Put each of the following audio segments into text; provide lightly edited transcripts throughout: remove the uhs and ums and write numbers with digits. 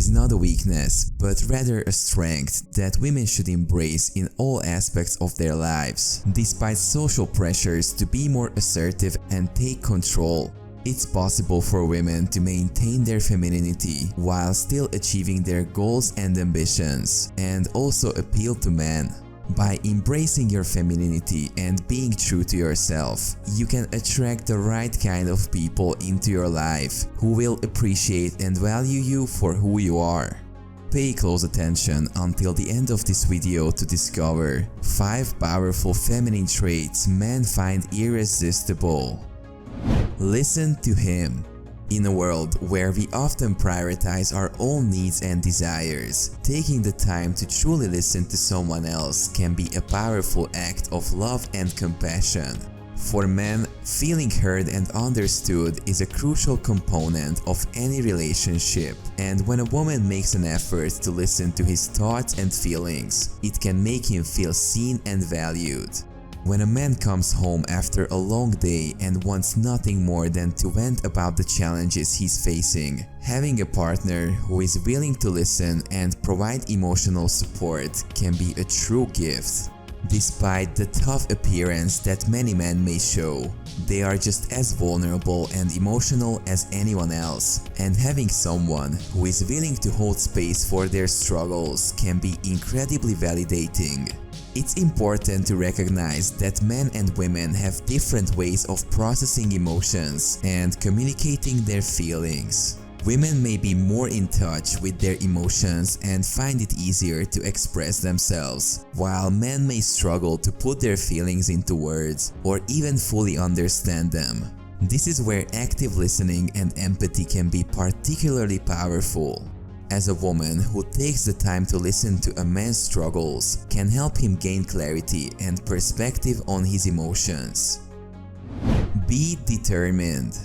is not a weakness, but rather a strength that women should embrace in all aspects of their lives. Despite social pressures to be more assertive and take control, it's possible for women to maintain their femininity while still achieving their goals and ambitions, and also appeal to men. By embracing your femininity and being true to yourself, you can attract the right kind of people into your life who will appreciate and value you for who you are. Pay close attention until the end of this video to discover 5 powerful feminine traits men find irresistible. Listen to him. In a world where we often prioritize our own needs and desires, taking the time to truly listen to someone else can be a powerful act of love and compassion. For men, feeling heard and understood is a crucial component of any relationship, and when a woman makes an effort to listen to his thoughts and feelings, it can make him feel seen and valued. When a man comes home after a long day and wants nothing more than to vent about the challenges he's facing, having a partner who is willing to listen and provide emotional support can be a true gift. Despite the tough appearance that many men may show, they are just as vulnerable and emotional as anyone else, and having someone who is willing to hold space for their struggles can be incredibly validating. It's important to recognize that men and women have different ways of processing emotions and communicating their feelings. Women may be more in touch with their emotions and find it easier to express themselves, while men may struggle to put their feelings into words or even fully understand them. This is where active listening and empathy can be particularly powerful. As a woman who takes the time to listen to a man's struggles can help him gain clarity and perspective on his emotions. Be determined.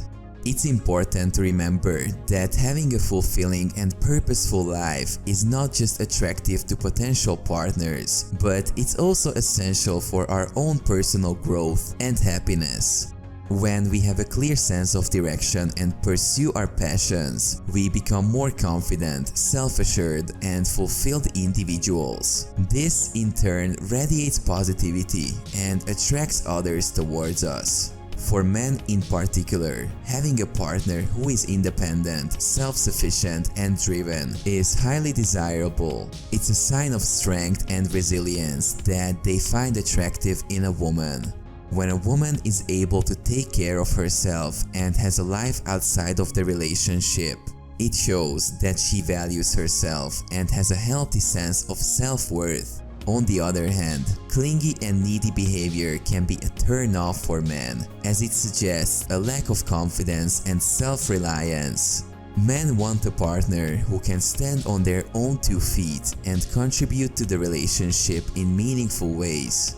It's important to remember that having a fulfilling and purposeful life is not just attractive to potential partners, but it's also essential for our own personal growth and happiness. When we have a clear sense of direction and pursue our passions, we become more confident, self-assured, and fulfilled individuals. This, in turn, radiates positivity and attracts others towards us. For men in particular, having a partner who is independent, self-sufficient, and driven is highly desirable. It's a sign of strength and resilience that they find attractive in a woman. When a woman is able to take care of herself and has a life outside of the relationship, it shows that she values herself and has a healthy sense of self-worth. On the other hand, clingy and needy behavior can be a turn-off for men, as it suggests a lack of confidence and self-reliance. Men want a partner who can stand on their own 2 feet and contribute to the relationship in meaningful ways.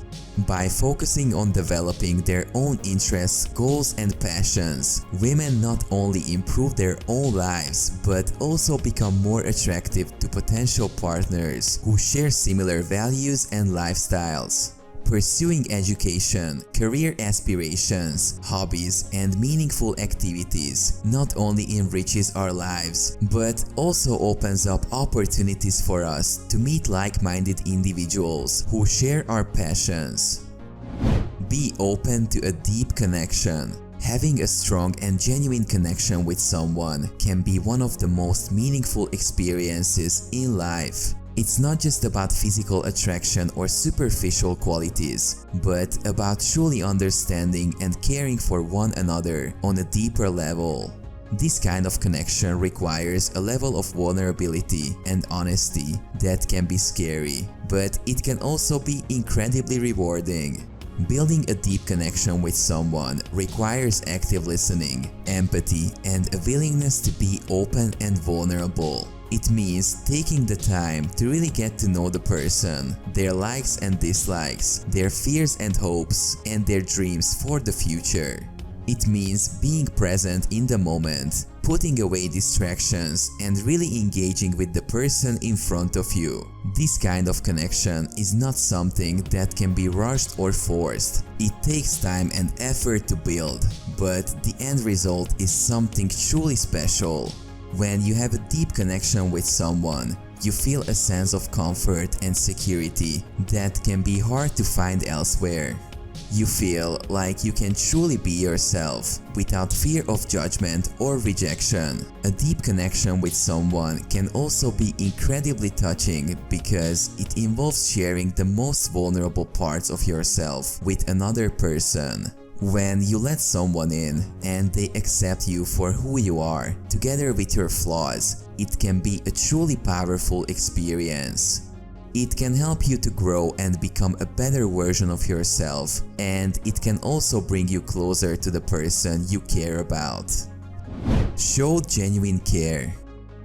By focusing on developing their own interests, goals, and passions, women not only improve their own lives but also become more attractive to potential partners who share similar values and lifestyles. Pursuing education, career aspirations, hobbies, and meaningful activities not only enriches our lives, but also opens up opportunities for us to meet like-minded individuals who share our passions. Be open to a deep connection. Having a strong and genuine connection with someone can be one of the most meaningful experiences in life. It's not just about physical attraction or superficial qualities, but about truly understanding and caring for one another on a deeper level. This kind of connection requires a level of vulnerability and honesty that can be scary, but it can also be incredibly rewarding. Building a deep connection with someone requires active listening, empathy, and a willingness to be open and vulnerable. It means taking the time to really get to know the person, their likes and dislikes, their fears and hopes, and their dreams for the future. It means being present in the moment, putting away distractions, and really engaging with the person in front of you. This kind of connection is not something that can be rushed or forced. It takes time and effort to build, but the end result is something truly special. When you have a deep connection with someone, you feel a sense of comfort and security that can be hard to find elsewhere. You feel like you can truly be yourself without fear of judgment or rejection. A deep connection with someone can also be incredibly touching because it involves sharing the most vulnerable parts of yourself with another person. When you let someone in and they accept you for who you are, together with your flaws, it can be a truly powerful experience. It can help you to grow and become a better version of yourself, and it can also bring you closer to the person you care about. Show genuine care.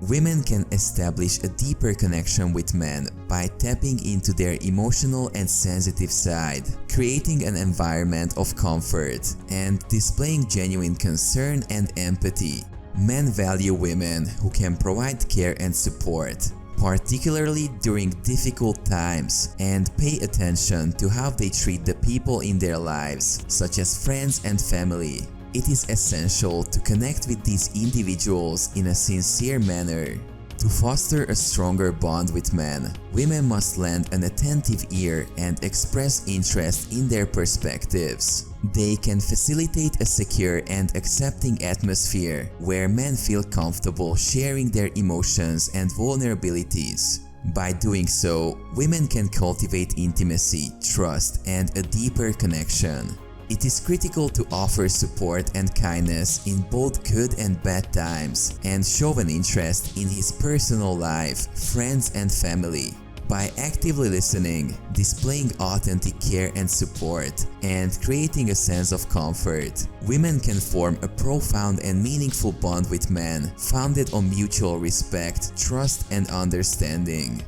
Women can establish a deeper connection with men by tapping into their emotional and sensitive side, creating an environment of comfort, and displaying genuine concern and empathy. Men value women who can provide care and support, particularly during difficult times, and pay attention to how they treat the people in their lives, such as friends and family. It is essential to connect with these individuals in a sincere manner. To foster a stronger bond with men, women must lend an attentive ear and express interest in their perspectives. They can facilitate a secure and accepting atmosphere where men feel comfortable sharing their emotions and vulnerabilities. By doing so, women can cultivate intimacy, trust, and a deeper connection. It is critical to offer support and kindness in both good and bad times, and show an interest in his personal life, friends, and family. By actively listening, displaying authentic care and support, and creating a sense of comfort, women can form a profound and meaningful bond with men, founded on mutual respect, trust, and understanding.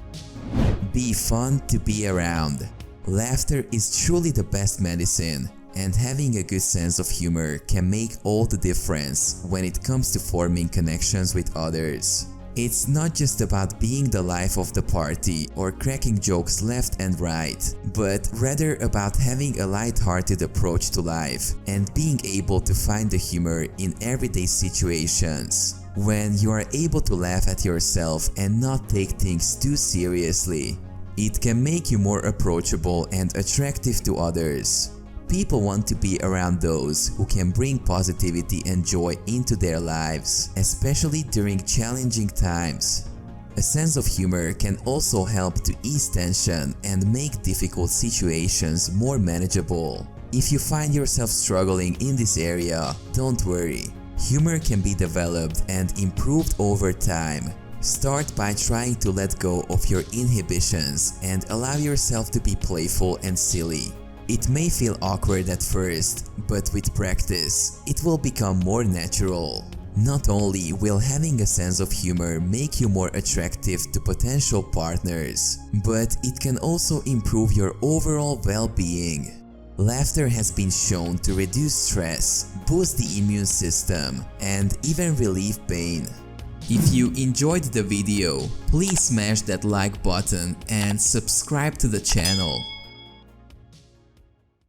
Be fun to be around. Laughter is truly the best medicine, and having a good sense of humor can make all the difference when it comes to forming connections with others. It's not just about being the life of the party or cracking jokes left and right, but rather about having a light-hearted approach to life and being able to find the humor in everyday situations. When you are able to laugh at yourself and not take things too seriously, it can make you more approachable and attractive to others. People want to be around those who can bring positivity and joy into their lives, especially during challenging times. A sense of humor can also help to ease tension and make difficult situations more manageable. If you find yourself struggling in this area, don't worry. Humor can be developed and improved over time. Start by trying to let go of your inhibitions and allow yourself to be playful and silly. It may feel awkward at first, but with practice, it will become more natural. Not only will having a sense of humor make you more attractive to potential partners, but it can also improve your overall well-being. Laughter has been shown to reduce stress, boost the immune system, and even relieve pain. If you enjoyed the video, please smash that like button and subscribe to the channel.